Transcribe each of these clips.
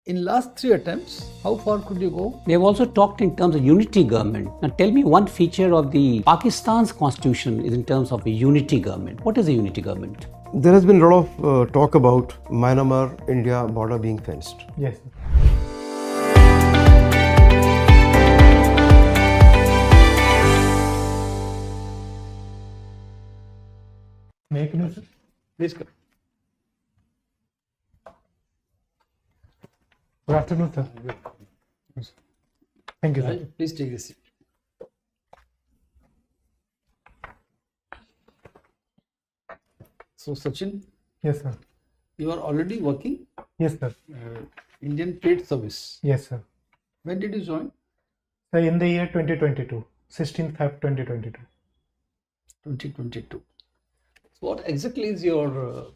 In last 3 attempts, how far could you go? We have also talked in terms of unity government. Now tell me one feature of the Pakistan's constitution is in terms of a unity government. What is a unity government? There has been a lot of talk about Myanmar-India border being fenced. Yes. Make me, sir. Please come. Good afternoon, sir. Thank you, sir. Please take a seat. So, Sachin, Yes, sir. you are already working Yes, sir. Indian Trade Service. Yes, sir. When did you join? So in the year 2022, 16th Feb 2022. 2022. So, what exactly is your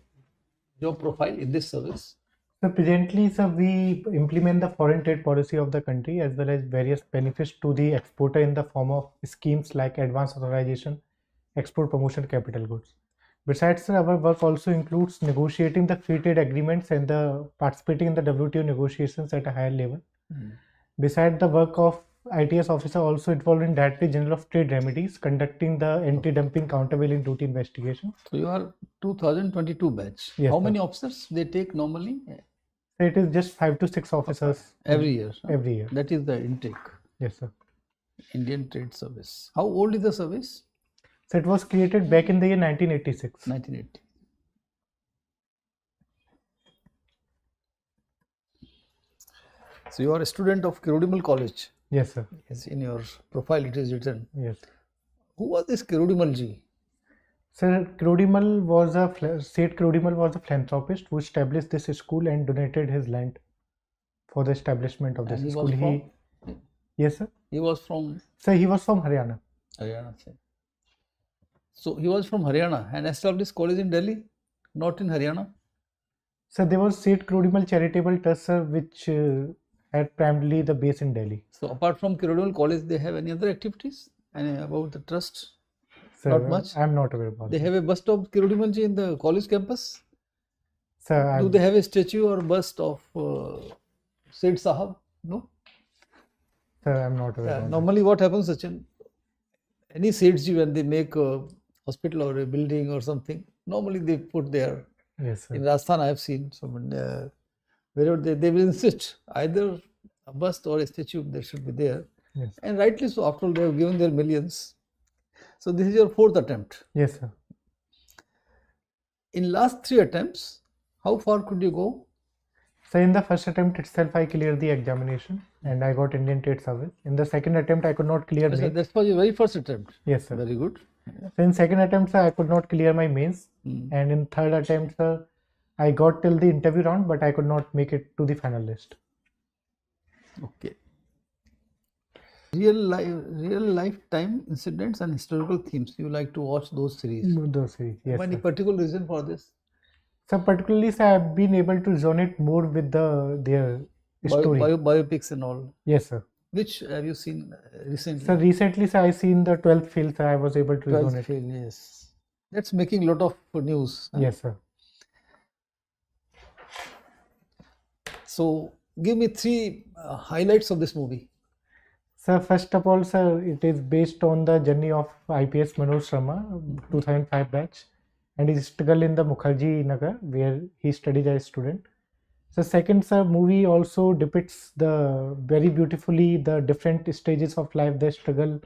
profile in this service? So presently, sir, we implement the foreign trade policy of the country as well as various benefits to the exporter in the form of schemes like advance authorization, export promotion, capital goods. Besides, sir, our work also includes negotiating the free trade agreements and the participating in the WTO negotiations at a higher level. Besides, the work of ITS officer also involved in Director General of Trade Remedies, conducting the anti-dumping countervailing duty investigation. So, you are 2022 batch. Yes, How sir. many officers they take normally? So it is just 5 to 6 officers Every year. every year. That is the intake. Yes, sir. Indian Trade Service. How old is the service? So it was created back in the year 1986. 1980. So you are a student of Kirudimal College. Yes, sir. Yes, in your profile it is written. Yes. Who was this Kirudimal ji? Sir, Seth Kirudimal was a philanthropist who established this school and donated his land for the establishment of And this he school. was from? Yes, sir. He was from Sir, he was from Haryana. Haryana. So he was from Haryana and established college in Delhi, not in Haryana. So there was Seth Kirudimal Charitable Trust, sir, which had primarily the base in Delhi. So apart from Kirudimal College, they have any other activities? And about the trust? Sir, Not much? I am not aware about They that. have a bust of Kirudimal ji in the college campus? Sir, Do they have a statue or bust of Said Sahab? No? sir, I am not aware about that. Normally what happens, Sachin, any Saidji when they make a hospital or a building or something, normally they put there. Yes, sir. In Rajasthan I have seen wherever they will insist either a bust or a statue there should be there. Yes. And rightly so, after all they have given their millions. So this is your 4th attempt. Yes, sir. In last 3 attempts, how far could you go? So in the first attempt itself, I cleared the examination and I got Indian Trade Service. In the second attempt, I could not clear So the. that was your very first attempt. Yes, sir. Very good. So in second attempt, sir, I could not clear my mains. And in third attempt, sir, I got till the interview round, but I could not make it to the final list. Okay. Real lifetime incidents and historical themes. You like to watch those series. Those series, yes, Any sir. particular reason for this? So particularly, sir, I've been able to resonate more with their story. Biopics and all. Yes, sir. Which have you seen recently? So recently, sir, I seen the 12th fail, sir. I was able to 12th resonate. Fail, yes. That's making a lot of news. Yes, sir. So give me 3 highlights of this movie. Sir, first of all, sir, it is based on the journey of IPS Manoj Sharma, 2005 batch, and his struggle in the Mukherjee Nagar, where he studied as a student. So second, sir, movie also depicts very beautifully the different stages of life, their struggle,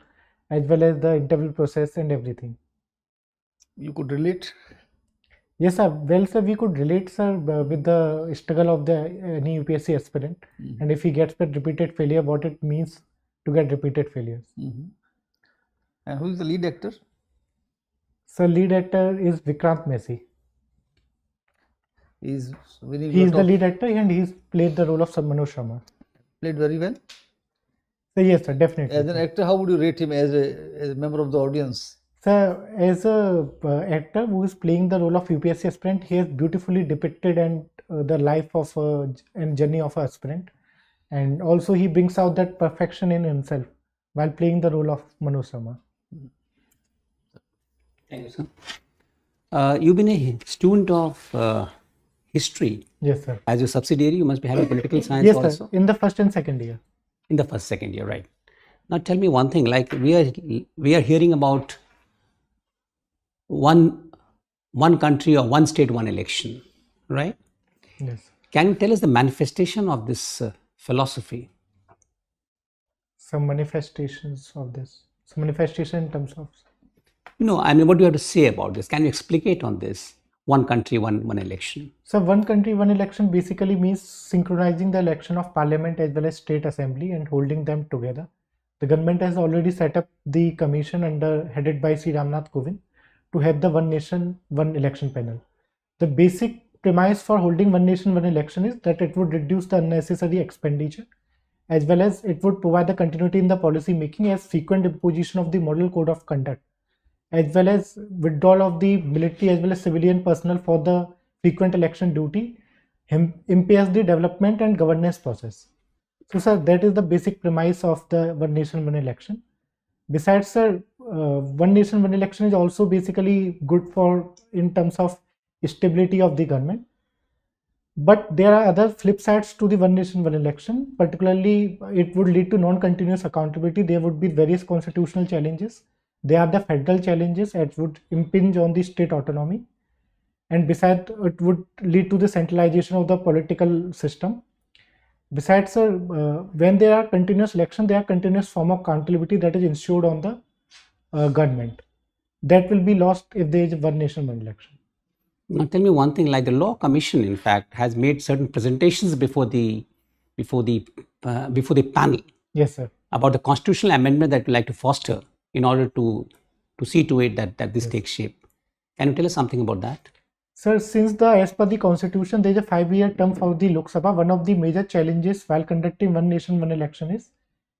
as well as the interview process and everything. You could relate. Yes, sir. Well, sir, we could relate, sir, with the struggle of any UPSC aspirant, and if he gets that repeated failure, what it means to get repeated failures. And who is the lead actor? So lead actor is Vikrant Messi. He is winning He is lot the of- lead actor and he's played the role of Manoj Sharma. played very well. So yes, sir, definitely. As an actor, how would you rate him as a member of the audience? Sir, as a actor who is playing the role of UPSC aspirant, he has beautifully depicted the life of and journey of an aspirant, and also he brings out that perfection in himself while playing the role of Manoj Sharma. Thank you, sir. You've been a student of history. Yes, sir. As your subsidiary, you must be having political science Yes, also. sir. In the first and second year. In the first, second year, right? Now tell me one thing. Like we are hearing about one country or one state, one election, right? Yes. Can you tell us the manifestation of this philosophy? Some manifestations of this. Some manifestation in terms of. I mean, what do you have to say about this? Can you explicate on this? One country, one election. So one country, one election basically means synchronizing the election of parliament as well as state assembly and holding them together. The government has already set up the commission headed by Sri Ramnath Kovind to have the one nation, one election panel. The basic premise for holding one nation, one election is that it would reduce the unnecessary expenditure as well as it would provide the continuity in the policy making as frequent imposition of the model code of conduct, as well as withdrawal of the military as well as civilian personnel for the frequent election duty impairs the development and governance process. So, sir, that is the basic premise of the one nation, one election. Besides, sir, one nation, one election is also basically good for in terms of stability of the government. But there are other flip sides to the one nation, one election. Particularly, it would lead to non-continuous accountability. There would be various constitutional challenges. There are the federal challenges that would impinge on the state autonomy. And besides, it would lead to the centralization of the political system. Besides, sir, when there are continuous elections, there are continuous form of accountability that is ensured on the government. That will be lost if there is one nation, one election. Now tell me one thing, like the Law Commission, in fact, has made certain presentations before the panel. Yes, sir. About the constitutional amendment that we like to foster in order to see to it that this takes shape. Can you tell us something about that? Sir, since as per the constitution, there is a 5-year term for the Lok Sabha. One of the major challenges while conducting one nation, one election is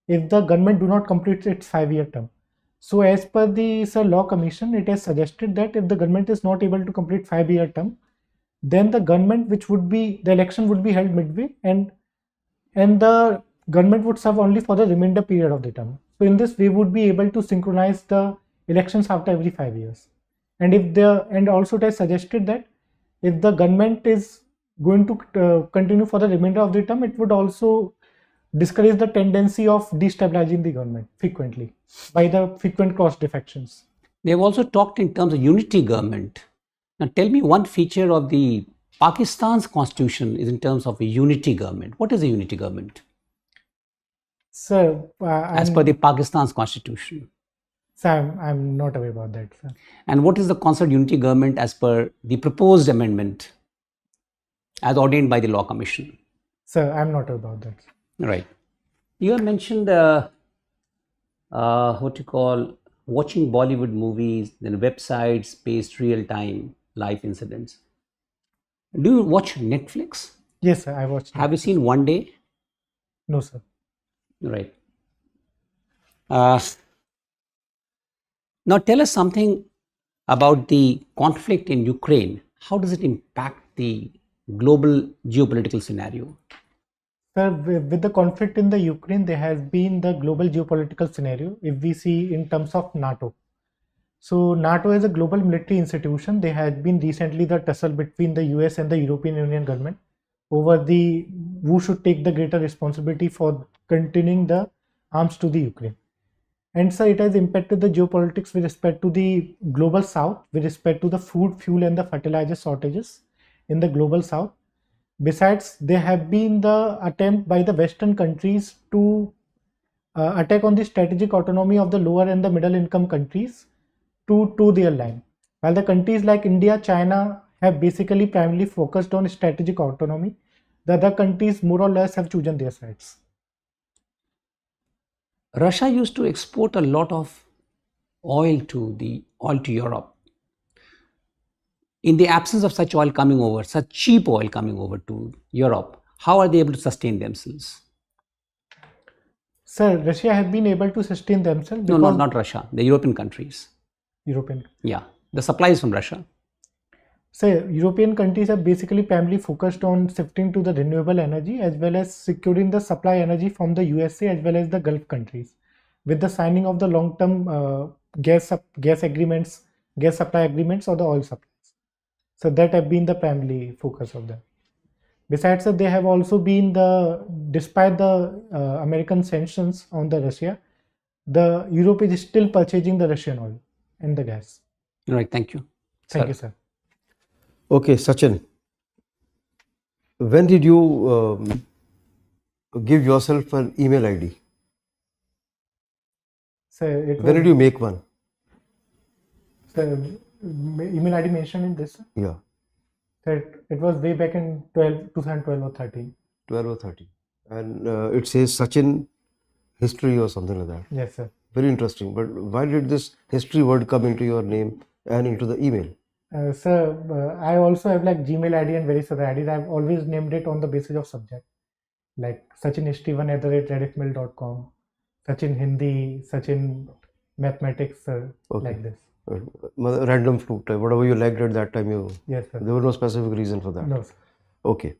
if the government do not complete its 5-year term. So as per the Law Commission, it has suggested that if the government is not able to complete 5-year term, then the election would be held midway and the government would serve only for the remainder period of the term. So in this, we would be able to synchronize the elections after every 5 years. And also it has suggested that if the government is going to continue for the remainder of the term, it would also discourage the tendency of destabilizing the government frequently by the frequent cross defections. They have also talked in terms of unity government. Now tell me one feature of the Pakistan's constitution is in terms of a unity government. What is a unity government? Sir, as per the Pakistan's constitution. Sir, I'm not aware about that, sir. And what is the concept of unity government as per the proposed amendment as ordained by the Law Commission? Sir, I'm not aware about that. Right. You have mentioned what you call watching Bollywood movies, then websites based real-time life incidents. Do you watch Netflix? Yes, sir, I watched. Have you seen One Day? No, sir. Right. Now tell us something about the conflict in Ukraine. How does it impact the global geopolitical scenario? Sir, with the conflict in the Ukraine, there has been the global geopolitical scenario. If we see in terms of NATO. So NATO is a global military institution. There has been recently the tussle between the US and the European Union government over who should take the greater responsibility for continuing the arms to the Ukraine. And so it has impacted the geopolitics with respect to the global south, with respect to the food, fuel and the fertilizer shortages in the global south. Besides, there have been the attempt by the Western countries to attack on the strategic autonomy of the lower and the middle income countries to their line. While the countries like India, China have basically primarily focused on strategic autonomy, the other countries more or less have chosen their sides. Russia used to export a lot of oil to Europe. In the absence of such oil coming over, such cheap oil coming over to Europe, how are they able to sustain themselves? Sir, Russia have been able to sustain themselves. No, not Russia, the European countries. European. Yeah, the supplies from Russia. So European countries have basically primarily focused on shifting to the renewable energy as well as securing the supply energy from the USA as well as the Gulf countries with the signing of the long-term gas supply agreements or the oil supplies. So that have been the primary focus of them. Besides, sir, they have also been despite the American sanctions on the Russia, the Europe is still purchasing the Russian oil and the gas. Right. Thank you. Thank you, sir. Okay, Sachin, when did you give yourself an email ID? So it When was, did you make one? sir, email ID mentioned in this, sir? Yeah, That it was way back in 2012 or 13. 12 or 13. And it says Sachin history or something like that. Yes, sir. Very interesting. But why did this history word come into your name and into the email? Sir, I also have like Gmail ID and various other IDs. I've always named it on the basis of subject, like sachinhistory1@redifmail.com, Sachin Hindi, Sachin Mathematics, Okay. like this. Random flute, whatever you liked at that time, Yes, sir. there was no specific reason for that. No, sir. Okay.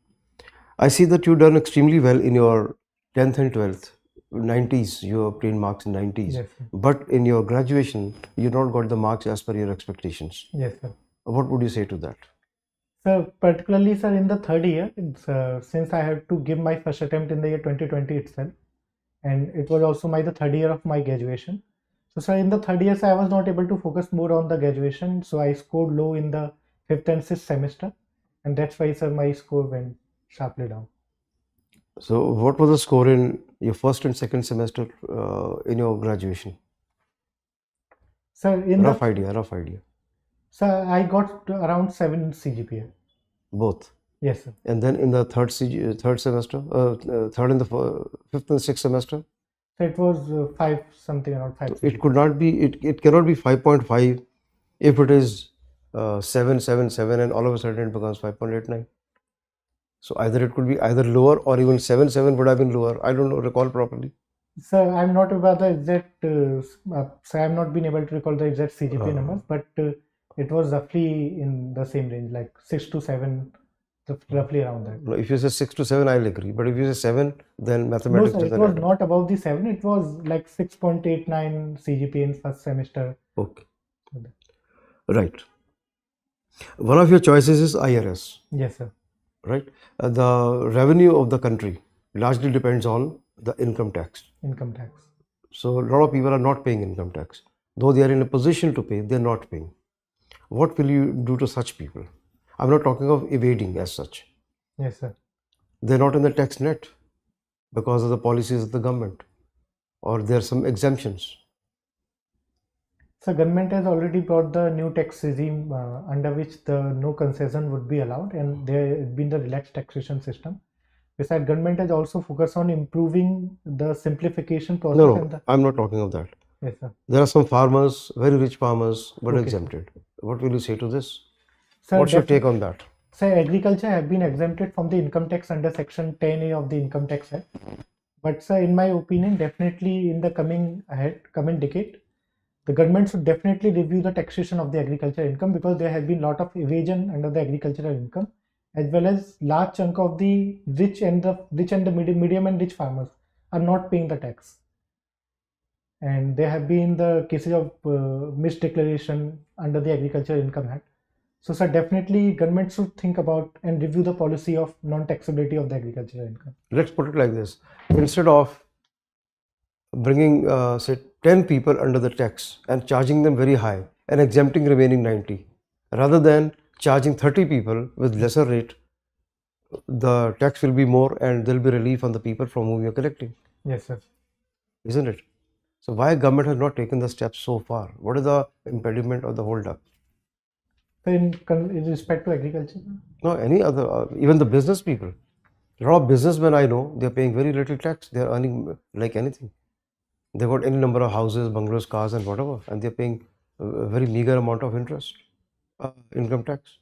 I see that you've done extremely well in your 10th and 12th. 90s, you obtained marks in 90s. Yes, sir. But in your graduation, you not got the marks as per your expectations. Yes, sir. What would you say to that? So particularly, sir, in the third year, since I had to give my first attempt in the year 2020 itself, and it was also the third year of my graduation. So, sir, in the third year, sir, I was not able to focus more on the graduation, so I scored low in the fifth and sixth semester, and that's why, sir, my score went sharply down. So, what was the score in your first and second semester in your graduation? Sir, Rough idea. Sir, I got around 7 CGPA. Both. Yes, sir. And then in the third semester, third and the fifth and sixth semester, So it was 5 something around 5. it could not be. It cannot be 5.5 if it is 777 and all of a sudden it becomes 5.89. So either it could be either lower or even 7.7 would have been lower. I don't know, recall properly. Sir, I'm not about the exact. Sir, I'm not been able to recall the exact CGPA numbers, but it was roughly in the same range, like 6 to 7, roughly around that. No, if you say 6 to 7, I'll agree. But if you say 7, then No, mathematics sir, it doesn't was add up. not above the 7. It was like 6.89 CGPA in first semester. Okay. Right. One of your choices is IRS, Yes, sir. right? The revenue of the country largely depends on the income tax. Income tax. So a lot of people are not paying income tax. Though they are in a position to pay, they're not paying. What will you do to such people? I'm not talking of evading as such. Yes, sir. They're not in the tax net because of the policies of the government, or there are some exemptions. So government has already brought the new tax regime under which the no concession would be allowed, and there has been the relaxed taxation system. Besides, government has also focused on improving the simplification process. No, I'm not talking of that. Yes, sir. There are some farmers, very rich farmers, but Okay, exempted. What will you say to this? Sir, What's your take on that? Sir, agriculture have been exempted from the income tax under Section 10A of the Income Tax Act. But sir, in my opinion, definitely in the coming decade, the government should definitely review the taxation of the agriculture income, because there has been a lot of evasion under the agricultural income, as well as large chunk of the rich and the medium and rich farmers are not paying the tax. And there have been the cases of misdeclaration under the Agricultural Income Act. So, sir, definitely government should think about and review the policy of non-taxability of the agricultural income. Let's put it like this. Instead of bringing, say, 10 people under the tax and charging them very high and exempting remaining 90, rather than charging 30 people with lesser rate, the tax will be more and there will be relief on the people from whom you're collecting. Yes, sir. Isn't it? So why government has not taken the steps so far? What is the impediment or the hold up? So in respect to agriculture? No, any other, even the business people. A lot of businessmen I know, they're paying very little tax. They're earning like anything. They've got any number of houses, bungalows, cars and whatever, and they're paying a very meager amount of interest, income tax.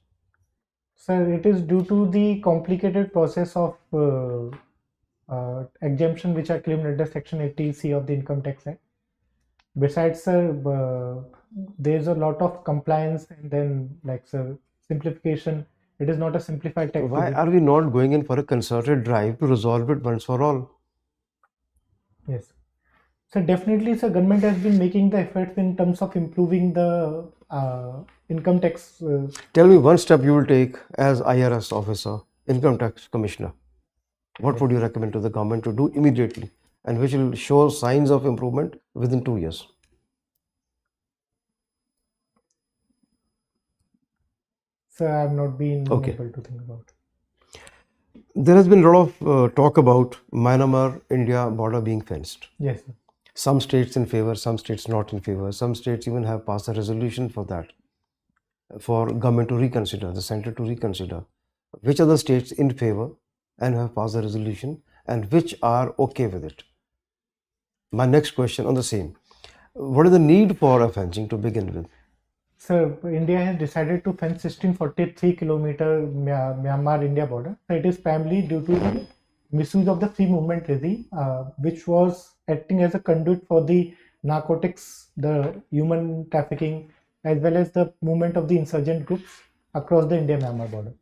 Sir, it is due to the complicated process of exemption which are claimed under Section 80C of the Income Tax Act. Besides, sir, there's a lot of compliance, and then like, sir, simplification. It is not a simplified tax. Why are we not going in for a concerted drive to resolve it once for all? Yes. So definitely, sir, government has been making the efforts in terms of improving the income tax. Tell me one step you will take as IRS officer, income tax commissioner. What would you recommend to the government to do immediately and which will show signs of improvement within 2 years? So I have not been Okay. able to think about. There has been a lot of talk about Myanmar-India border being fenced. Yes, sir. Some states in favor, some states not in favor. Some states even have passed a resolution for that, for government to reconsider, the center to reconsider. Which are the states in favor and have passed a resolution and which are okay with it? My next question on the same. What is the need for a fencing to begin with? So India has decided to fence 1643-kilometer Myanmar-India border. So it is primarily due to the misuse of the free movement regime, which was acting as a conduit for the narcotics, the human trafficking, as well as the movement of the insurgent groups across the India-Myanmar border.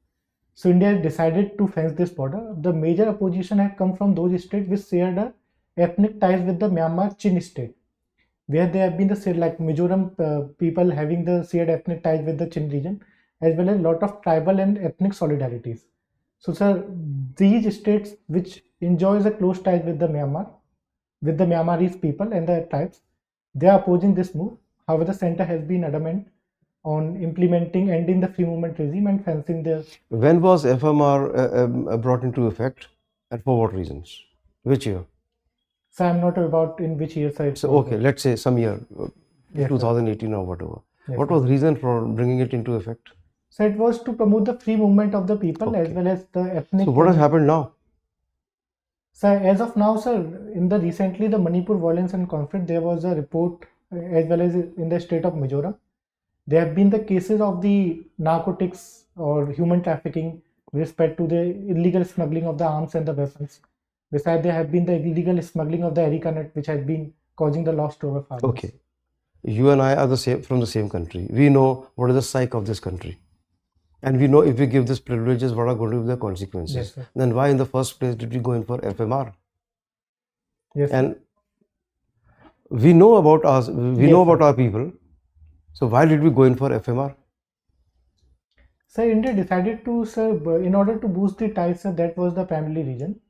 So India has decided to fence this border. The major opposition has come from those states which shared a ethnic ties with the Myanmar Chin state, where there have been the like Mizoram people having the shared ethnic ties with the Chin region, as well as a lot of tribal and ethnic solidarities. So, sir, these states which enjoys a close ties with the Myanmarese people and the tribes, they are opposing this move. However, the center has been adamant on ending the free movement regime and fencing the. When was FMR brought into effect and for what reasons? Which year? So I'm not about in which year, sir. So okay, let's say some year, Yes, 2018 or whatever. Yes, What was the reason for bringing it into effect? So it was to promote the free movement of the people as Okay. well as the ethnic. So what has happened now? So as of now, sir, in the recently the Manipur violence and conflict, there was a report as well as in the state of Mizoram. There have been the cases of the narcotics or human trafficking with respect to the illegal smuggling of the arms and the weapons. Besides, there have been the illegal smuggling of the Erica nut, which has been causing the loss to our farmers. Okay. You and I are from the same country. We know what is the psyche of this country. And we know if we give this privileges, what are going to be the consequences. Yes, sir. Then why in the first place did we go in for FMR? Yes, sir. And we know about us, we Yes, know sir. about our people. So why did we go in for FMR? Sir, India decided to, sir, in order to boost the ties, sir, that was the primary reason.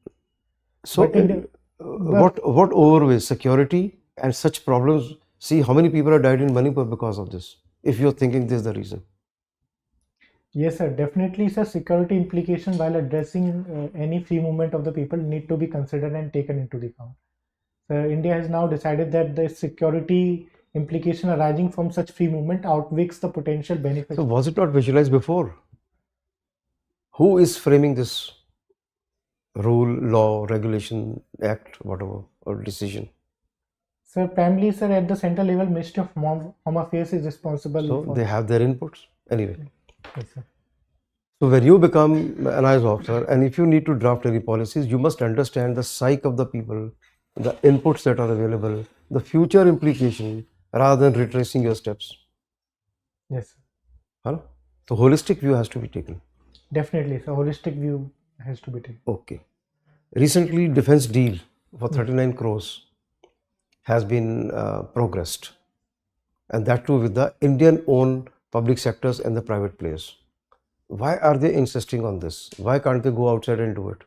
So But India- what overweighs security and such problems? See how many people have died in Manipur because of this. If you're thinking this is the reason. Yes, sir. Definitely, sir. Security implications while addressing any free movement of the people need to be considered and taken into the account. India has now decided that the security implication arising from such free movement outweighs the potential benefits. So was it not visualized before? Who is framing this rule, law, regulation, act, whatever, or decision? Sir, primarily, sir, at the central level, Ministry of Home Affairs is responsible So for. they have their inputs anyway. Yes, sir. So when you become an IAS officer and if you need to draft any policies, you must understand the psyche of the people, the inputs that are available, the future implication rather than retracing your steps. Yes, sir. Huh? So holistic view has to be taken. Definitely, sir. Holistic view has to be taken. Okay. Recently, defense deal for 39 crores has been progressed, and that too with the Indian-owned public sectors and the private players. Why are they insisting on this? Why can't they go outside and do it?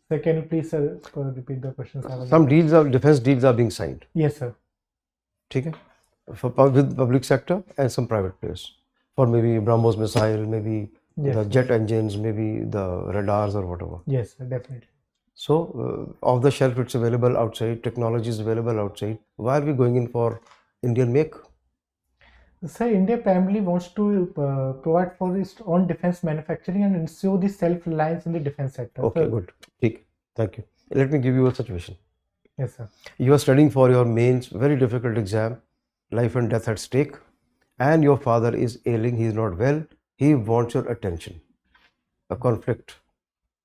Sir, can you please, sir, repeat the question? Sir? Some defense deals are being signed. Yes, sir. Okay? With public sector and some private players for maybe BrahMos missile, maybe Yes, the sir. jet engines, maybe the radars or whatever. Yes, sir, definitely. So off the shelf it's available outside, technology is available outside. Why are we going in for Indian make? Sir, India primarily wants to provide for its own defense manufacturing and ensure the self-reliance in the defense sector. Okay, Sir, good. Thank you. Let me give you a situation. Yes, sir. You are studying for your mains, very difficult exam, life and death at stake, and your father is ailing, he is not well, he wants your attention. A conflict.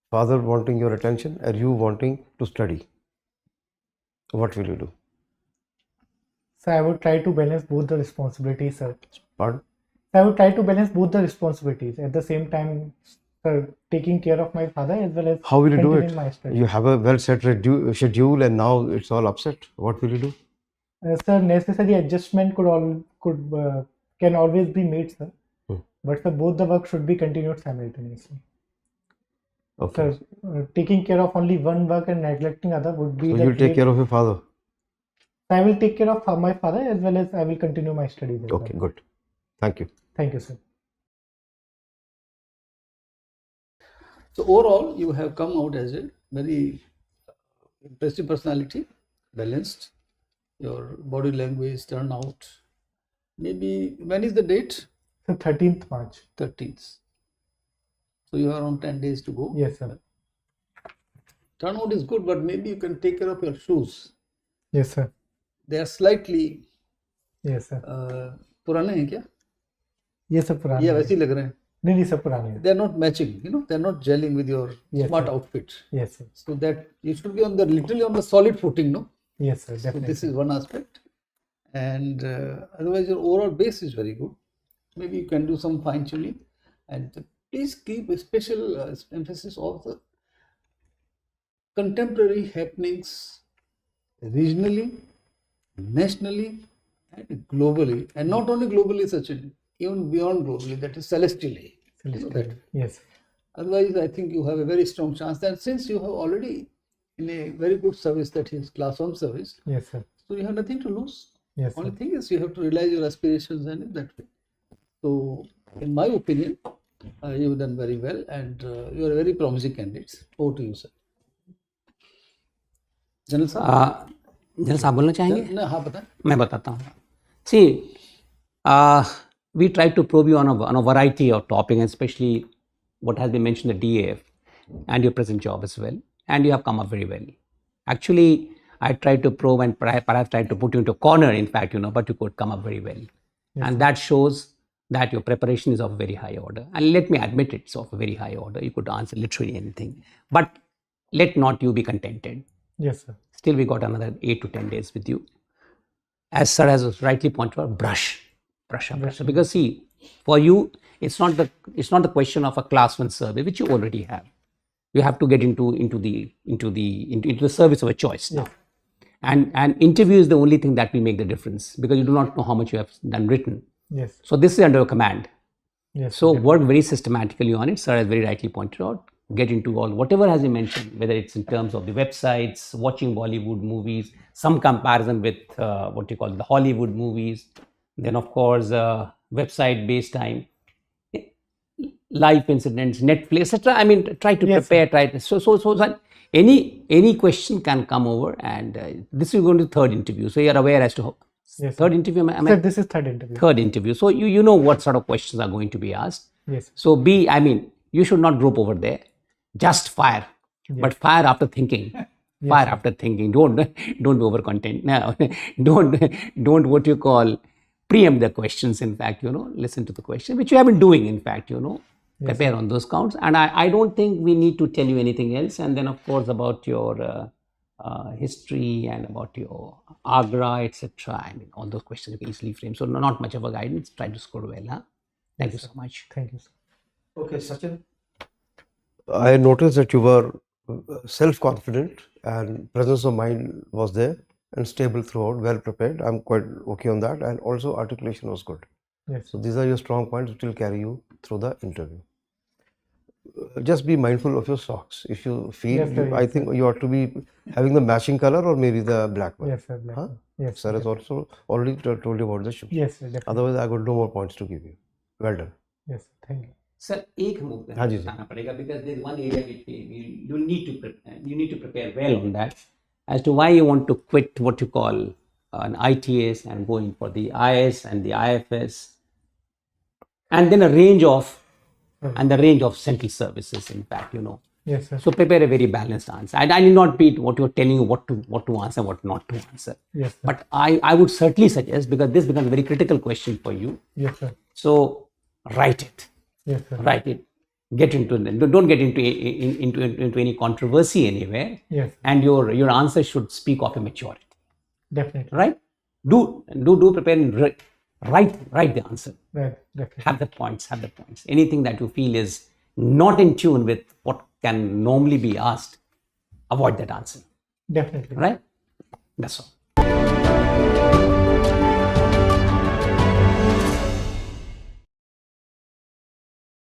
Father wanting your attention and you wanting to study. What will you do? So I would try to balance both the responsibilities, sir. Pardon? I would try to balance both the responsibilities at the same time, sir, taking care of my father as well as How will you do continuing it? my studies. You have a well set schedule and now it's all upset. What will you do? Sir, necessary adjustment could can always be made, sir. Hmm. But sir, both the work should be continued simultaneously. Okay. Sir, taking care of only one work and neglecting other would be So the you'll take care of your father. I will take care of my father as well as I will continue my studies as Okay, well. good. Thank you. Thank you, sir. So overall, you have come out as a very impressive personality, balanced. Your body language turned out. Maybe when is the date? So 13th March. 13th. So you have around 10 days to go. Yes, sir. Turnout is good, but maybe you can take care of your shoes. Yes, sir. They are slightly Yes, sir. पुराने हैं क्या? Yes, sir. पुराने ये हैं। वैसे ही लग रहे हैं. नहीं सर पुराने हैं। They are not matching, they are not gelling with your Yes, smart sir. outfit. Yes, sir. So that you should be literally on the solid footing, no? Yes, sir. So Definitely. this is one aspect. And otherwise your overall base is very good. Maybe you can do some fine tuning, and please keep a special emphasis of the contemporary happenings regionally, nationally, and globally. And not only globally, Sachin, even beyond globally, that is celestially. That. Yes. Otherwise, I think you have a very strong chance. And since you have already in a very good service, that is class 1 service, Yes, sir. so you have nothing to lose. Yes, Only sir. thing is you have to realize your aspirations and in that way. So, in my opinion, you have done very well, and you are a very promising candidate. Over to you, sir. General साहब general साहब बोलना चाहेंगे? ना, हाँ बता. मैं बताता हूँ. See, we try to probe you on a variety of topics, especially what has been mentioned, the DAF and your present job as well, and you have come up very well. Actually, I tried to probe and perhaps tried to put you into a corner, in fact, but you could come up very well. Yes, and that shows that your preparation is of very high order. And let me admit it's of a very high order. You could answer literally anything. But let not you be contented. Yes, sir. Still, we got another 8 to 10 days with you. As sir has rightly pointed out, brush up. Because see, for you, it's not the question of a class 1 survey, which you already have. You have to get into the service of a choice now. And interview is the only thing that will make the difference, because you do not know how much you have done written. Yes. So this is under your command. Yes. So work very systematically on it. Sir has very rightly pointed out. Get into all whatever has been mentioned, whether it's in terms of the websites, watching Bollywood movies, some comparison with what you call the Hollywood movies, then of course website based time, life incidents, Netflix, etc. I mean, try to prepare. So that any question can come over, and this is going to third interview. So you are aware as to how, third interview. Sir, this is third interview. Third interview. So you know what sort of questions are going to be asked. Yes. So you should not grope over there. Just fire, but fire after thinking. Fire after thinking. Don't be over content. No, don't what you call preempt the questions. In fact, listen to the question, which you have been doing. In fact, prepare on those counts. And I don't think we need to tell you anything else. And then of course about your history and about your Agra, etc. I mean, all those questions you can easily frame. So not much of a guidance. Try to score well. Huh? Thank you so much. Thank you, sir. Okay, Sachin. I noticed that you were self-confident and presence of mind was there and stable throughout, well prepared. I'm quite okay on that, and also articulation was good. Yes. So these are your strong points which will carry you through the interview. Just be mindful of your socks. If you feel, I think you ought to be having the matching color or maybe the black one. Yes, sir. Black one. Yes. Sir has also already told you about the shoe. Yes, sir. Definitely. Otherwise, I got no more points to give you. Well done. Yes, thank you. Sir, एक मुद्दा बताना पड़ेगा, because there is one area which you need to prepare well on that, as to why you want to quit what you call an ITS and go in for the IAS and the IFS, and then the range of central services. In fact, Yes, sir. So prepare a very balanced answer. And I will not be what you're telling you what to answer, what not to answer. Yes, sir. But I would certainly suggest, because this becomes a very critical question for you. Yes, sir. So write it. Yes, sir. Write it. Get into it. Don't get into any controversy anywhere. Yes. And your answer should speak of a maturity. Definitely. Right? Do prepare and write the answer. Right. Definitely. Have the points. Anything that you feel is not in tune with what can normally be asked, avoid that answer. Definitely. Right? That's all.